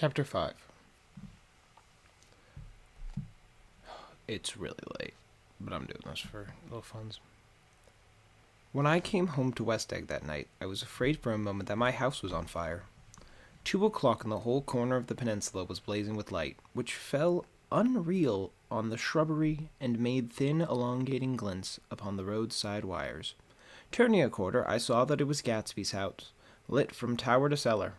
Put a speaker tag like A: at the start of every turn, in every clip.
A: Chapter 5. It's really late, but I'm doing this for little funs. When I came home to West Egg that night, I was afraid for a moment that my house was on fire. 2 o'clock and the whole corner of the peninsula was blazing with light, which fell unreal on the shrubbery and made thin, elongating glints upon the roadside wires. Turning a corner, I saw that it was Gatsby's house, lit from tower to cellar.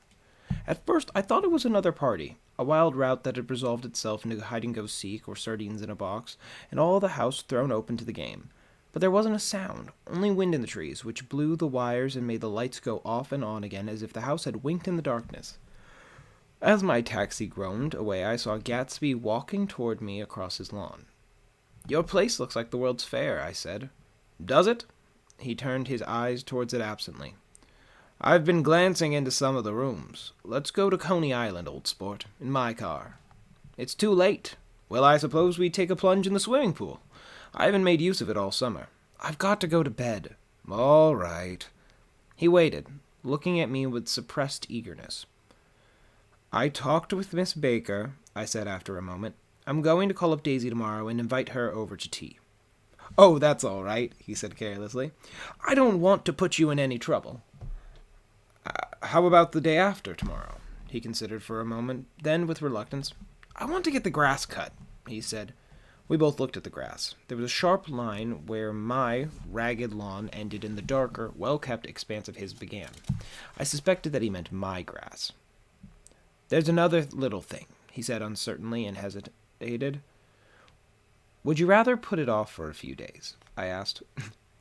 A: At first, I thought it was another party, a wild rout that had resolved itself into hide-and-go-seek or sardines in a box, and all the house thrown open to the game. But there wasn't a sound, only wind in the trees, which blew the wires and made the lights go off and on again as if the house had winked in the darkness. As my taxi groaned away, I saw Gatsby walking toward me across his lawn. "Your place looks like the World's Fair," I said. "Does it?" He turned his eyes towards it absently. "I've been glancing into some of the rooms. Let's go to Coney Island, old sport, in my car." "It's too late." "Well, I suppose we take a plunge in the swimming pool. I haven't made use of it all summer." "I've got to go to bed." "All right." He waited, looking at me with suppressed eagerness. "I talked with Miss Baker," I said after a moment. "I'm going to call up Daisy tomorrow and invite her over to tea." "Oh, that's all right," he said carelessly. "I don't want to put you in any trouble." "How about the day after tomorrow?" He considered for a moment, then with reluctance, "I want to get the grass cut," he said. We both looked at the grass. There was a sharp line where my ragged lawn ended and the darker, well-kept expanse of his began. I suspected that he meant my grass. "There's another little thing," he said uncertainly and hesitated. "Would you rather put it off for a few days?" I asked.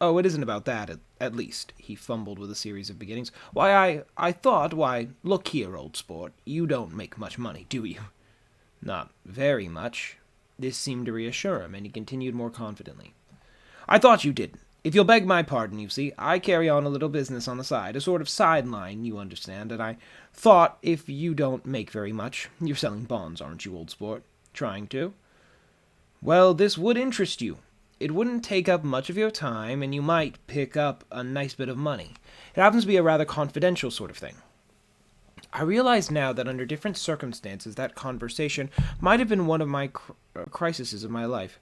A: "Oh, it isn't about that, at least," he fumbled with a series of beginnings. I thought, look here, old sport, you don't make much money, do you?" "Not very much." This seemed to reassure him, and he continued more confidently. "I thought you didn't. If you'll beg my pardon, you see, I carry on a little business on the side, a sort of sideline, you understand, and I thought if you don't make very much, you're selling bonds, aren't you, old sport? Trying to? Well, this would interest you. It wouldn't take up much of your time, and you might pick up a nice bit of money. It happens to be a rather confidential sort of thing." I realize now that under different circumstances that conversation might have been one of my crises of my life.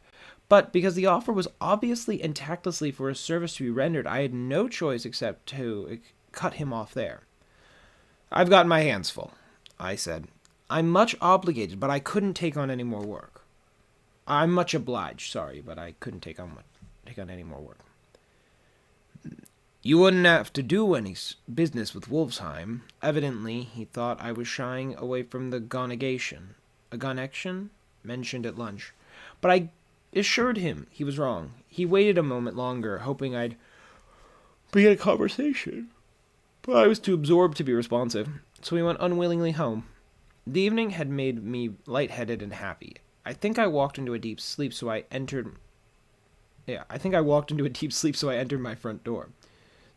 A: But because the offer was obviously and tactlessly for a service to be rendered, I had no choice except to cut him off there. "I've got my hands full," I said. "I'm much obligated, but I couldn't take on any more work." "I'm much obliged, sorry, but I couldn't take on any more work." "You wouldn't have to do any business with Wolfsheim." Evidently, he thought I was shying away from the connection mentioned at lunch. But I assured him he was wrong. He waited a moment longer, hoping I'd begin a conversation. But I was too absorbed to be responsive, so he went unwillingly home. The evening had made me lightheaded and happy. I think I walked into a deep sleep, so I entered my front door.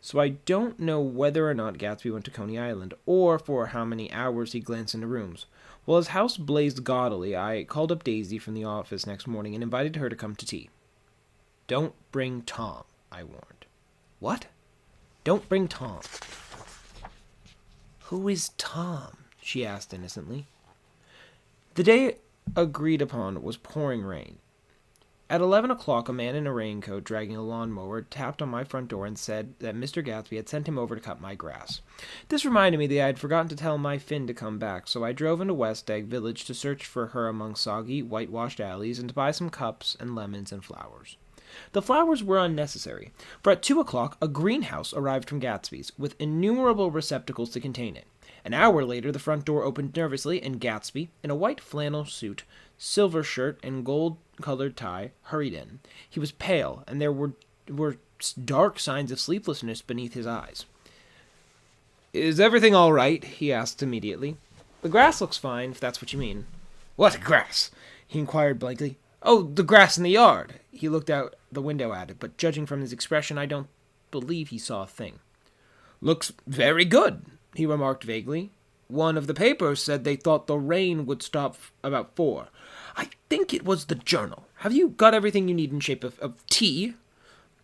A: So I don't know whether or not Gatsby went to Coney Island, or for how many hours he glanced into rooms. While his house blazed gaudily, I called up Daisy from the office next morning and invited her to come to tea. "Don't bring Tom," I warned. "What?" "Don't bring Tom." "Who is Tom?" she asked innocently. The day agreed upon was pouring rain. At 11 o'clock, a man in a raincoat dragging a lawnmower tapped on my front door and said that Mr. Gatsby had sent him over to cut my grass. This reminded me that I had forgotten to tell my Finn to come back, so I drove into West Egg Village to search for her among soggy, whitewashed alleys and to buy some cups and lemons and flowers. The flowers were unnecessary, for at 2 o'clock a greenhouse arrived from Gatsby's, with innumerable receptacles to contain it. An hour later the front door opened nervously, and Gatsby, in a white flannel suit, silver shirt, and gold-colored tie, hurried in. He was pale, and there were dark signs of sleeplessness beneath his eyes. "Is everything all right?" he asked immediately. "The grass looks fine, if that's what you mean." "What grass?" he inquired blankly. "Oh, the grass in the yard." He looked out the window at it, but judging from his expression, I don't believe he saw a thing. "Looks very good," he remarked vaguely. "One of the papers said they thought the rain would stop about 4. I think it was the Journal. Have you got everything you need in shape of tea?"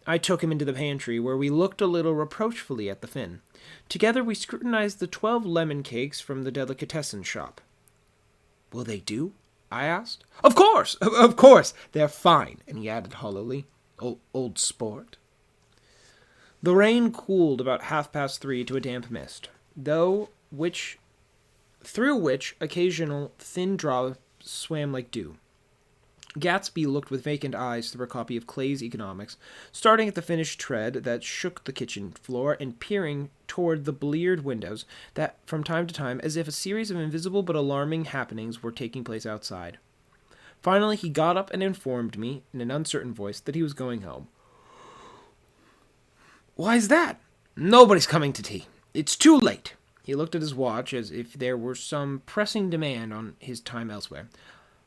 A: I took him into the pantry, where we looked a little reproachfully at the Finn. Together we scrutinized the 12 lemon cakes from the delicatessen shop. Will they do? I asked. Of course! Of course! They're fine, and he added hollowly. Old sport. The rain cooled about 3:30 to a damp mist, through which occasional thin drops swam like dew. Gatsby looked with vacant eyes through a copy of Clay's Economics, starting at the finished tread that shook the kitchen floor and peering toward the bleared windows that, from time to time, as if a series of invisible but alarming happenings were taking place outside. Finally, he got up and informed me, in an uncertain voice, that he was going home. Why's that? Nobody's coming to tea. It's too late. He looked at his watch as if there were some pressing demand on his time elsewhere.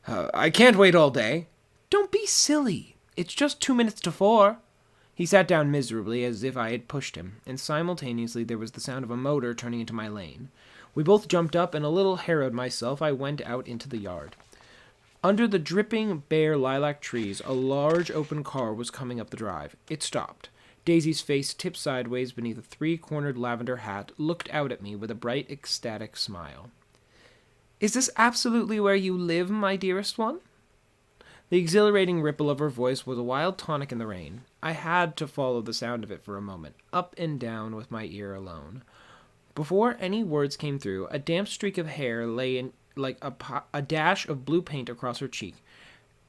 A: I can't wait all day. Don't be silly. It's just 2 minutes to 4. He sat down miserably as if I had pushed him, and simultaneously there was the sound of a motor turning into my lane. We both jumped up, and a little harrowed myself, I went out into the yard. Under the dripping, bare lilac trees, a large open car was coming up the drive. It stopped. Daisy's face, tipped sideways beneath a 3-cornered lavender hat, looked out at me with a bright, ecstatic smile. Is this absolutely where you live, my dearest one? The exhilarating ripple of her voice was a wild tonic in the rain. I had to follow the sound of it for a moment, up and down with my ear alone. Before any words came through, a damp streak of hair lay in like a dash of blue paint across her cheek,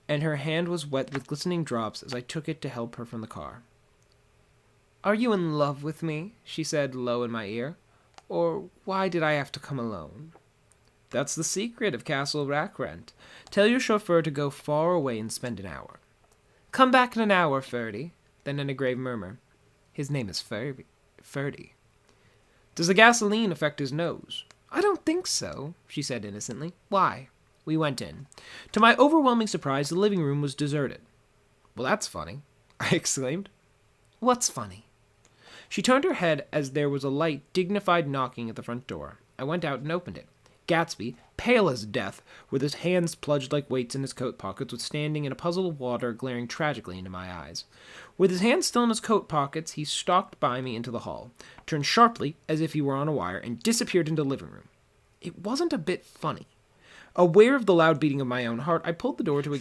A: and her hand was wet with glistening drops as I took it to help her from the car. Are you in love with me? She said low in my ear. Or why did I have to come alone? That's the secret of Castle Rackrent. Tell your chauffeur to go far away and spend an hour. Come back in an hour, Ferdy. Then in a grave murmur. His name is Ferdy. Does the gasoline affect his nose? I don't think so, she said innocently. Why? We went in. To my overwhelming surprise, the living room was deserted. Well, that's funny, I exclaimed. What's funny? She turned her head as there was a light, dignified knocking at the front door. I went out and opened it. Gatsby, pale as death, with his hands plunged like weights in his coat pockets, was standing in a puddle of water, glaring tragically into my eyes. With his hands still in his coat pockets, he stalked by me into the hall, turned sharply, as if he were on a wire, and disappeared into the living room. It wasn't a bit funny. Aware of the loud beating of my own heart, I pulled the door to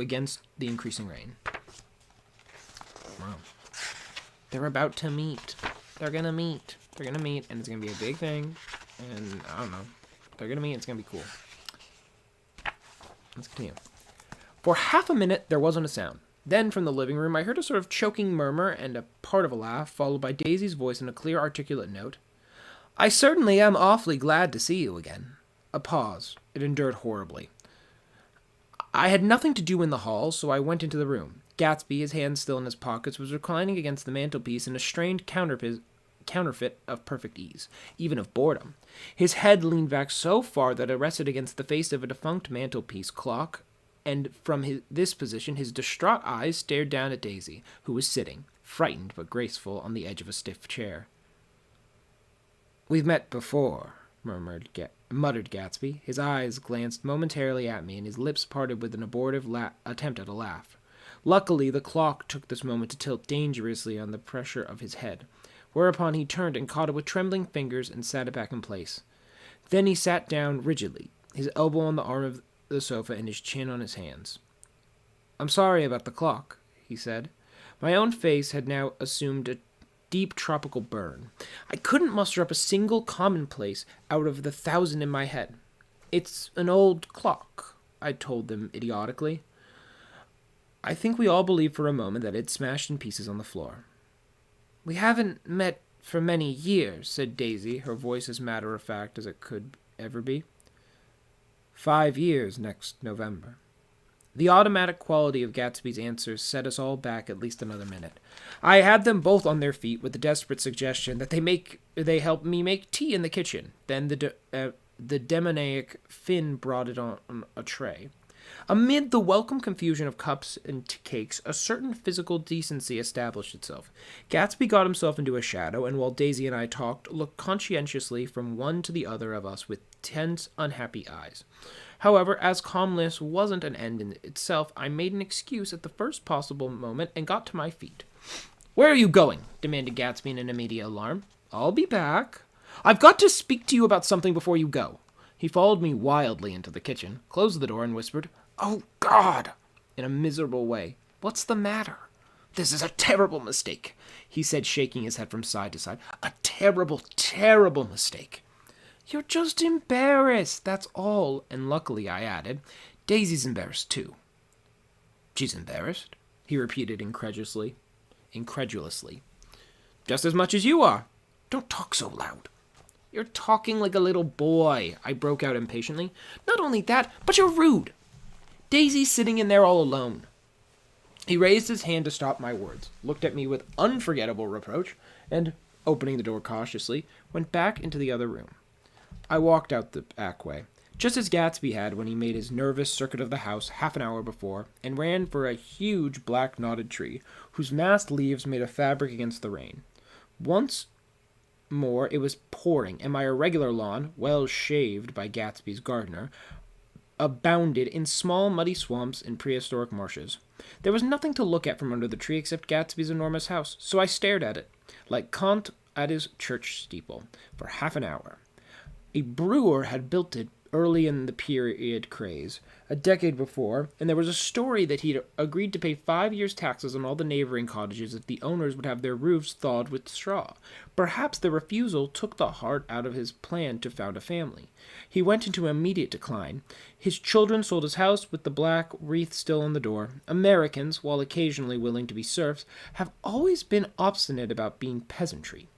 A: against the increasing rain. Wow. They're about to meet. They're gonna meet, and it's gonna be a big thing, and I don't know. They're gonna meet, it's gonna be cool. Let's continue. For half a minute, there wasn't a sound. Then, from the living room, I heard a sort of choking murmur and a part of a laugh, followed by Daisy's voice in a clear, articulate note. I certainly am awfully glad to see you again. A pause. It endured horribly. I had nothing to do in the hall, so I went into the room. Gatsby, his hands still in his pockets, was reclining against the mantelpiece in a strained counterfeit of perfect ease, even of boredom. His head leaned back so far that it rested against the face of a defunct mantelpiece clock, and from this position his distraught eyes stared down at Daisy, who was sitting, frightened but graceful, on the edge of a stiff chair. We've met before, muttered Gatsby. His eyes glanced momentarily at me, and his lips parted with an abortive attempt at a laugh. Luckily, the clock took this moment to tilt dangerously on the pressure of his head, whereupon he turned and caught it with trembling fingers and sat it back in place. Then he sat down rigidly, his elbow on the arm of the sofa and his chin on his hands. I'm sorry about the clock, he said. My own face had now assumed a deep tropical burn. I couldn't muster up a single commonplace out of the 1,000 in my head. It's an old clock, I told them idiotically. I think we all believed for a moment that it smashed in pieces on the floor. We haven't met for many years, said Daisy, her voice as matter-of-fact as it could ever be. 5 years next November. The automatic quality of Gatsby's answers set us all back at least another minute. I had them both on their feet with the desperate suggestion that they help me make tea in the kitchen. Then the demoniac Finn brought it on a tray. Amid the welcome confusion of cups and cakes, a certain physical decency established itself. Gatsby got himself into a shadow, and while Daisy and I talked, looked conscientiously from one to the other of us with tense, unhappy eyes. However, as calmness wasn't an end in itself, I made an excuse at the first possible moment and got to my feet. Where are you going? Demanded Gatsby in an immediate alarm. I'll be back. I've got to speak to you about something before you go. He followed me wildly into the kitchen, closed the door, and whispered, "Oh, God!" in a miserable way. "What's the matter?" "This is a terrible mistake," he said, shaking his head from side to side. "A terrible, terrible mistake." "You're just embarrassed, that's all." And luckily, I added, "Daisy's embarrassed too." "She's embarrassed?" he repeated incredulously. "Just as much as you are." "Don't talk so loud." "You're talking like a little boy," I broke out impatiently. "Not only that, but you're rude. Daisy's sitting in there all alone." He raised his hand to stop my words, looked at me with unforgettable reproach, and, opening the door cautiously, went back into the other room. I walked out the back way, just as Gatsby had when he made his nervous circuit of the house half an hour before, and ran for a huge black knotted tree, whose massed leaves made a fabric against the rain. Once more it was pouring, and my irregular lawn, well shaved by Gatsby's gardener, abounded in small muddy swamps and prehistoric marshes. There was nothing to look at from under the tree except Gatsby's enormous house, so I stared at it, like Kant at his church steeple, for half an hour. A brewer had built it early in the period craze, a decade before, and there was a story that he'd agreed to pay 5 years' taxes on all the neighboring cottages if the owners would have their roofs thawed with straw. Perhaps the refusal took the heart out of his plan to found a family. He went into immediate decline. His children sold his house with the black wreath still on the door. Americans, while occasionally willing to be serfs, have always been obstinate about being peasantry.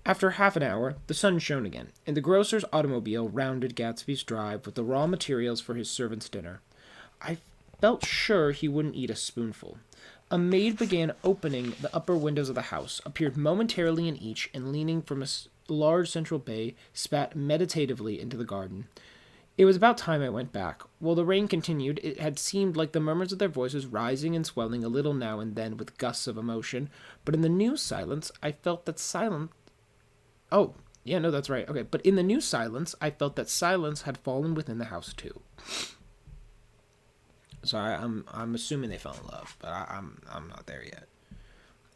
A: After half an hour, the sun shone again, and the grocer's automobile rounded Gatsby's drive with the raw materials for his servant's dinner. I felt sure he wouldn't eat a spoonful. A maid began opening the upper windows of the house, appeared momentarily in each, and leaning from a large central bay, spat meditatively into the garden. It was about time I went back. While the rain continued, it had seemed like the murmurs of their voices rising and swelling a little now and then with gusts of emotion, but in the new silence, I felt that silence Oh, yeah, no, that's right. Okay, but in the new silence, I felt that silence had fallen within the house too. So I'm assuming they fell in love, but I'm not there yet.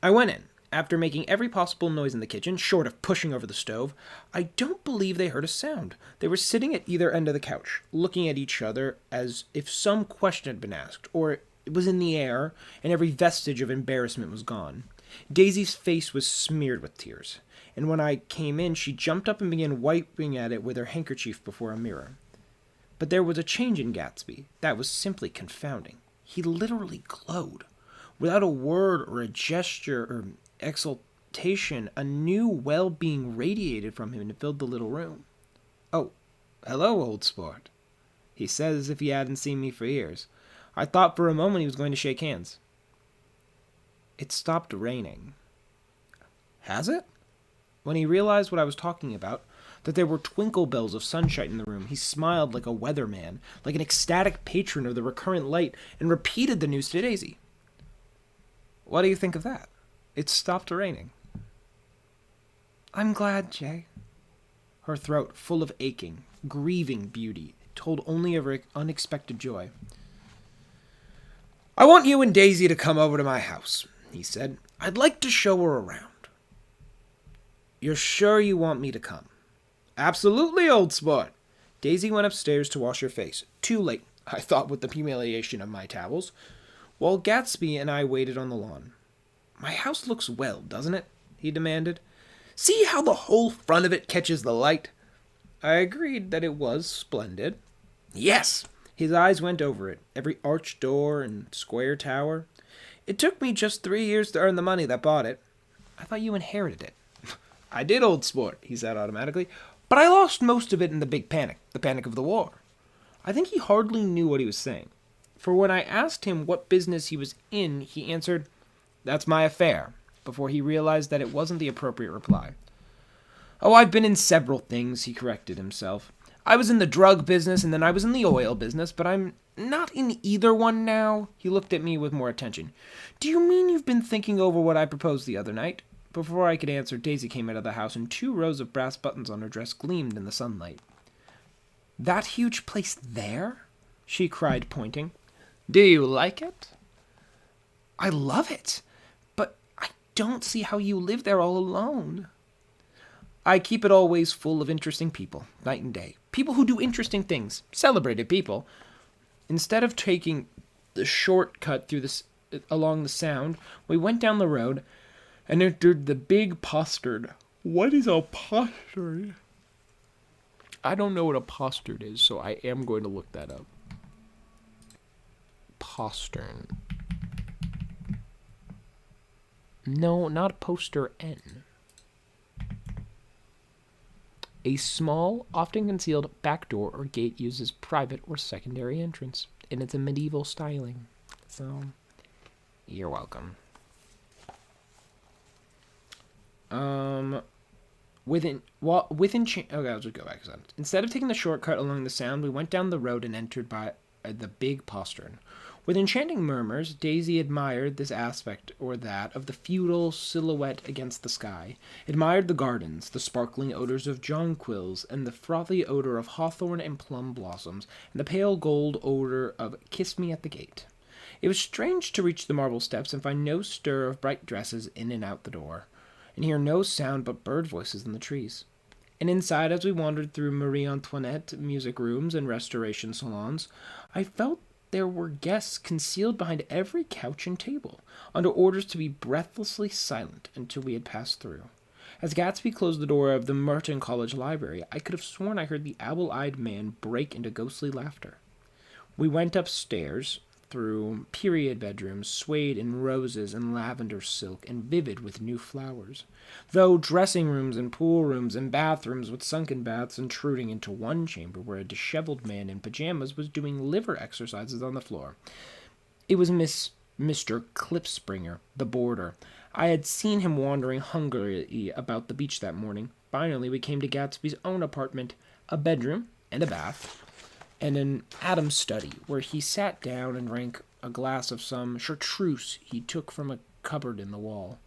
A: I went in. After making every possible noise in the kitchen, short of pushing over the stove, I don't believe they heard a sound. They were sitting at either end of the couch, looking at each other as if some question had been asked, or it was in the air, and every vestige of embarrassment was gone. Daisy's face was smeared with tears, and when I came in, she jumped up and began wiping at it with her handkerchief before a mirror. But there was a change in Gatsby that was simply confounding. He literally glowed. Without a word or a gesture or exultation, a new well-being radiated from him and filled the little room. "Oh, hello, old sport," he said as if he hadn't seen me for years. I thought for a moment he was going to shake hands. "It stopped raining." "Has it?" When he realized what I was talking about, that there were twinkle bells of sunshine in the room, he smiled like a weatherman, like an ecstatic patron of the recurrent light, and repeated the news to Daisy. "What do you think of that? It stopped raining." "I'm glad, Jay." Her throat, full of aching, grieving beauty, told only of her unexpected joy. "I want you and Daisy to come over to my house," he said. "I'd like to show her around." "You're sure you want me to come?" "Absolutely, old sport." Daisy went upstairs to wash her face. Too late, I thought with the humiliation of my towels, while Gatsby and I waited on the lawn. "My house looks well, doesn't it?" he demanded. "See how the whole front of it catches the light?" I agreed that it was splendid. "Yes." His eyes went over it, every arched door and square tower. "It took me just 3 years to earn the money that bought it." "I thought you inherited it." "I did, old sport," he said automatically, "but I lost most of it in the big panic, the panic of the war." I think he hardly knew what he was saying, for when I asked him what business he was in, he answered, "That's my affair," before he realized that it wasn't the appropriate reply. "Oh, I've been in several things," he corrected himself. "I was in the drug business, and then I was in the oil business, but I'm not in either one now." He looked at me with more attention. "Do you mean you've been thinking over what I proposed the other night?" Before I could answer, Daisy came out of the house, and 2 rows of brass buttons on her dress gleamed in the sunlight. "That huge place there?" she cried, pointing. "Do you like it?" "I love it, but I don't see how you live there all alone." I keep it always full of interesting people, night and day. People who do interesting things. Celebrated people. Instead of taking the shortcut along the Sound, we went down the road and entered the big postard. What is a postard? I don't know what a postard is, so I am going to look that up. Postern. No, not poster N. A small, often concealed back door or gate uses private or secondary entrance, and it's a medieval styling. So, you're welcome. Okay, I'll just go back a second. Instead of taking the shortcut along the Sound, we went down the road and entered by the big postern. With enchanting murmurs, Daisy admired this aspect or that of the feudal silhouette against the sky, admired the gardens, the sparkling odors of jonquils, and the frothy odor of hawthorn and plum blossoms, and the pale gold odor of kiss me at the gate. It was strange to reach the marble steps and find no stir of bright dresses in and out the door, and hear no sound but bird voices in the trees. And inside, as we wandered through Marie Antoinette music rooms and restoration salons, I felt there were guests concealed behind every couch and table, under orders to be breathlessly silent until we had passed through. As Gatsby closed the door of the Merton College library, I could have sworn I heard the owl-eyed man break into ghostly laughter. We went upstairs, through period bedrooms swayed in roses and lavender silk and vivid with new flowers, though dressing rooms and pool rooms and bathrooms with sunken baths intruding into one chamber where a disheveled man in pajamas was doing liver exercises on the floor. It was Mr. Klipspringer, the boarder. I had seen him wandering hungrily about the beach that morning. Finally, we came to Gatsby's own apartment, a bedroom and a bath, and an Adam's study, where he sat down and drank a glass of some chartreuse he took from a cupboard in the wall.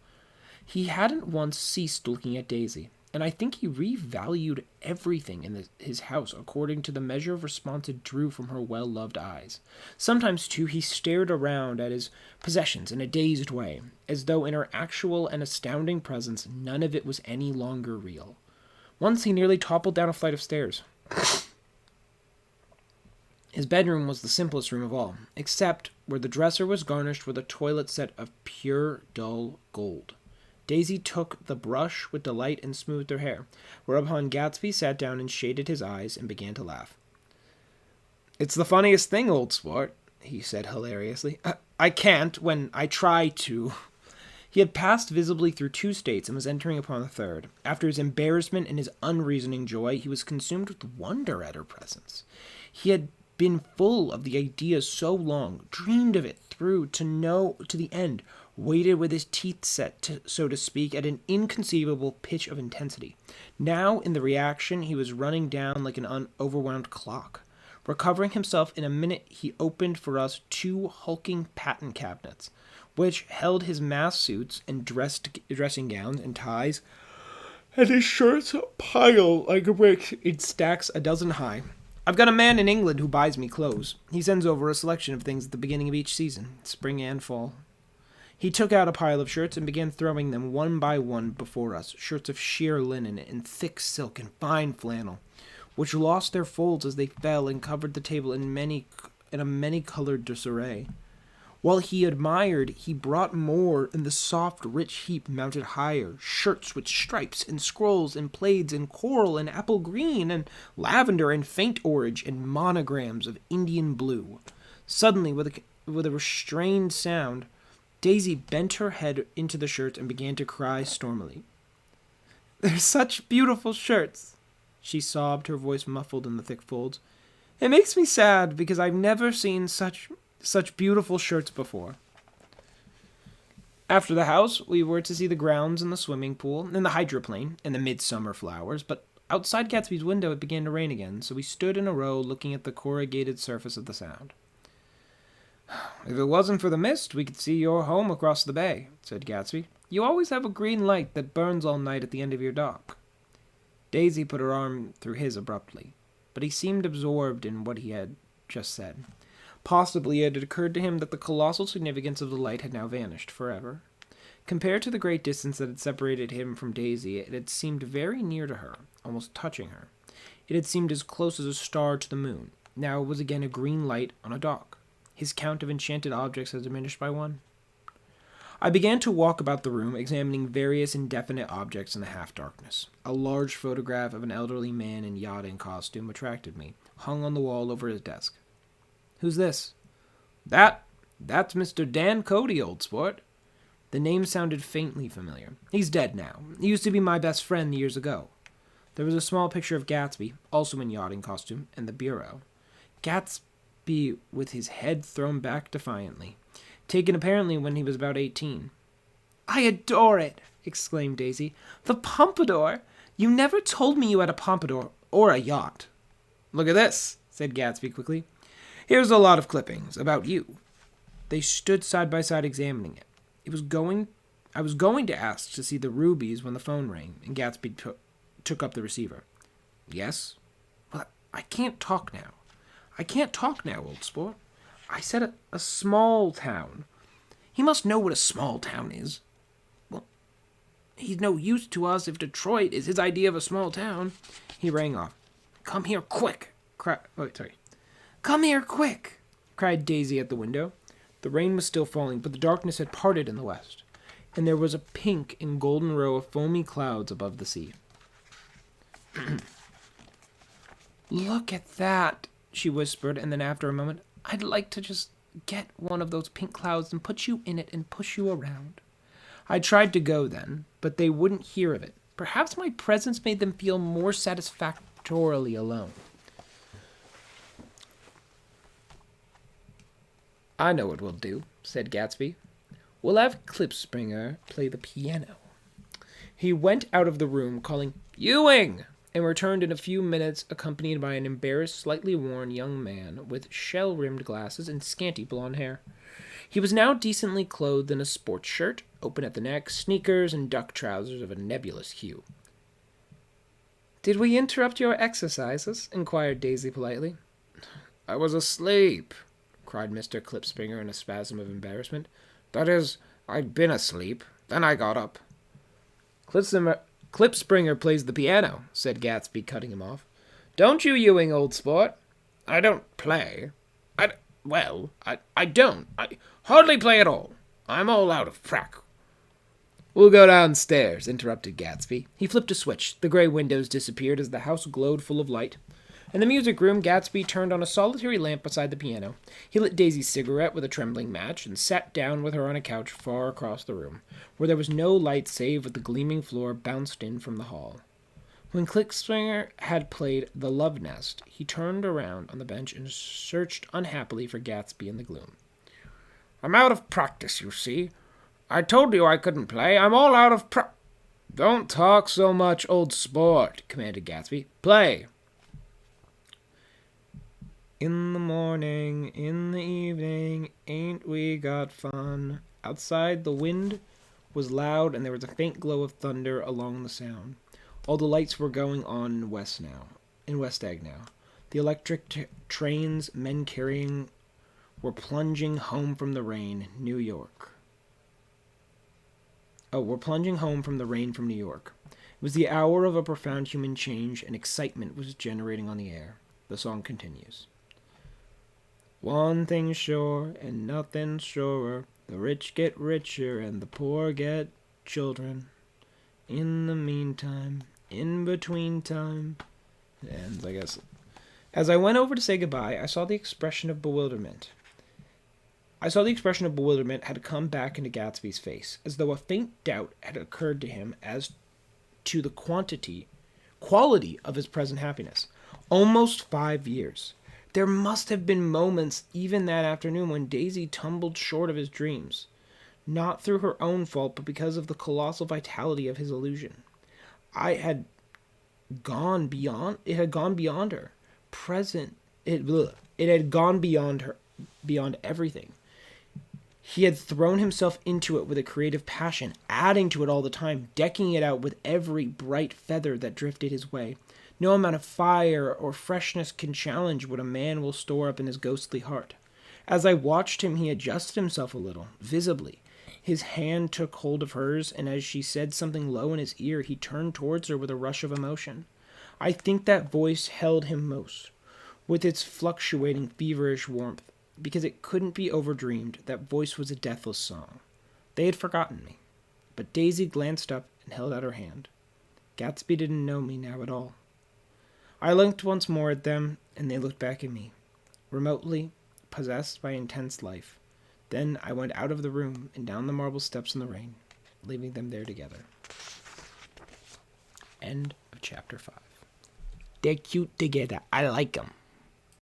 A: He hadn't once ceased looking at Daisy, and I think he revalued everything in his house according to the measure of response it drew from her well-loved eyes. Sometimes, too, he stared around at his possessions in a dazed way, as though in her actual and astounding presence none of it was any longer real. Once he nearly toppled down a flight of stairs. His bedroom was the simplest room of all, except where the dresser was garnished with a toilet set of pure, dull gold. Daisy took the brush with delight and smoothed her hair, whereupon Gatsby sat down and shaded his eyes and began to laugh. "It's the funniest thing, old sport," he said hilariously. I can't when I try to." He had passed visibly through 2 states and was entering upon a third. After his embarrassment and his unreasoning joy, he was consumed with wonder at her presence. He had been full of the idea so long, dreamed of it through to the end, waited with his teeth set, so to speak, at an inconceivable pitch of intensity. Now, in the reaction, he was running down like an overwhelmed clock. Recovering himself in a minute, he opened for us 2 hulking patent cabinets, which held his mass suits and dressing gowns and ties, and his shirts piled like bricks in stacks a dozen high. I've got a man in England who buys me clothes. He sends over a selection of things at the beginning of each season, spring and fall. He took out a pile of shirts and began throwing them one by one before us, shirts of sheer linen and thick silk and fine flannel, which lost their folds as they fell and covered the table in a many-colored disarray. While he admired, he brought more, and the soft, rich heap mounted higher, shirts with stripes and scrolls and plaids and coral and apple green and lavender and faint orange and monograms of Indian blue. Suddenly, with a restrained sound, Daisy bent her head into the shirts and began to cry stormily. "They're such beautiful shirts," she sobbed, her voice muffled in the thick folds. "It makes me sad because I've never seen such beautiful shirts before." After the house, we were to see the grounds and the swimming pool and the hydroplane and the midsummer flowers, but outside Gatsby's window it began to rain again, so we stood in a row looking at the corrugated surface of the Sound. "If it wasn't for the mist, we could see your home across the bay," said Gatsby. "You always have a green light that burns all night at the end of your dock." Daisy put her arm through his abruptly, but he seemed absorbed in what he had just said. Possibly it had occurred to him that the colossal significance of the light had now vanished forever. Compared to the great distance that had separated him from Daisy, it had seemed very near to her, almost touching her. It had seemed as close as a star to the moon. Now it was again a green light on a dock. His count of enchanted objects had diminished by one. I began to walk about the room, examining various indefinite objects in the half-darkness. A large photograph of an elderly man in yachting costume attracted me, hung on the wall over his desk. "Who's this?" That's Mr. Dan Cody, old sport." The name sounded faintly familiar. "He's dead now. He used to be my best friend years ago." There was a small picture of Gatsby, also in yachting costume, and the bureau. Gatsby with his head thrown back defiantly. Taken apparently when he was about 18. "I adore it!" exclaimed Daisy. "The pompadour! You never told me you had a pompadour or a yacht." "Look at this," said Gatsby quickly. "Here's a lot of clippings about you." They stood side by side examining it. I was going to ask to see the rubies when the phone rang, and Gatsby took up the receiver. "Yes?" "Well, I can't talk now. Old sport. I said a small town." "He must know what a small town is." "Well, he's no use to us if Detroit is his idea of a small town." He rang off. "Come here quick!" "Come here quick!" cried Daisy at the window. The rain was still falling, but the darkness had parted in the west, and there was a pink and golden row of foamy clouds above the sea. "Look at that," she whispered, and then after a moment, "I'd like to just get one of those pink clouds and put you in it and push you around." I tried to go then, but they wouldn't hear of it. Perhaps my presence made them feel more satisfactorily alone. "I know what we'll do," said Gatsby. "We'll have Klipspringer play the piano." He went out of the room, calling, "Ewing!" and returned in a few minutes accompanied by an embarrassed, slightly worn young man with shell-rimmed glasses and scanty blonde hair. He was now decently clothed in a sports shirt, open at the neck, sneakers, and duck trousers of a nebulous hue. "Did we interrupt your exercises?" inquired Daisy politely. "I was asleep," cried Mr. Klipspringer in a spasm of embarrassment. "That is, I'd been asleep. Then I got up." "Klipspringer plays the piano," said Gatsby, cutting him off. "Don't you, Ewing, old sport?" "I don't play. I don't. I hardly play at all. I'm all out of prac." "We'll go downstairs," interrupted Gatsby. He flipped a switch. The gray windows disappeared as the house glowed full of light. In the music room, Gatsby turned on a solitary lamp beside the piano. He lit Daisy's cigarette with a trembling match and sat down with her on a couch far across the room, where there was no light save what the gleaming floor bounced in from the hall. When Klipspringer had played The Love Nest, he turned around on the bench and searched unhappily for Gatsby in the gloom. "I'm out of practice, you see. I told you I couldn't play. I'm all out of "Don't talk so much, old sport," commanded Gatsby. "Play." "In the morning, in the evening, ain't we got fun?" Outside, the wind was loud, and there was a faint glow of thunder along the sound. All the lights were going on in West Egg now. The electric trains men carrying were plunging home from the rain, New York. We're plunging home from the rain from New York. It was the hour of a profound human change, and excitement was generating on the air. The song continues. "One thing's sure, and nothing's surer. The rich get richer, and the poor get children. In the meantime, in between time." And I guess, as I went over to say goodbye, I saw the expression of bewilderment had come back into Gatsby's face, as though a faint doubt had occurred to him as to the quality of his present happiness. Almost 5 years. There must have been moments, even that afternoon, when Daisy tumbled short of his dreams. Not through her own fault, but because of the colossal vitality of his illusion. It had gone beyond her. It had gone beyond everything. He had thrown himself into it with a creative passion, adding to it all the time, decking it out with every bright feather that drifted his way. No amount of fire or freshness can challenge what a man will store up in his ghostly heart. As I watched him, he adjusted himself a little, visibly. His hand took hold of hers, and as she said something low in his ear, he turned towards her with a rush of emotion. I think that voice held him most, with its fluctuating, feverish warmth, because it couldn't be overdreamed. That voice was a deathless song. They had forgotten me, but Daisy glanced up and held out her hand. Gatsby didn't know me now at all. I looked once more at them, and they looked back at me, remotely, possessed by intense life. Then I went out of the room and down the marble steps in the rain, leaving them there together. End of chapter 5. They're cute together. I like them.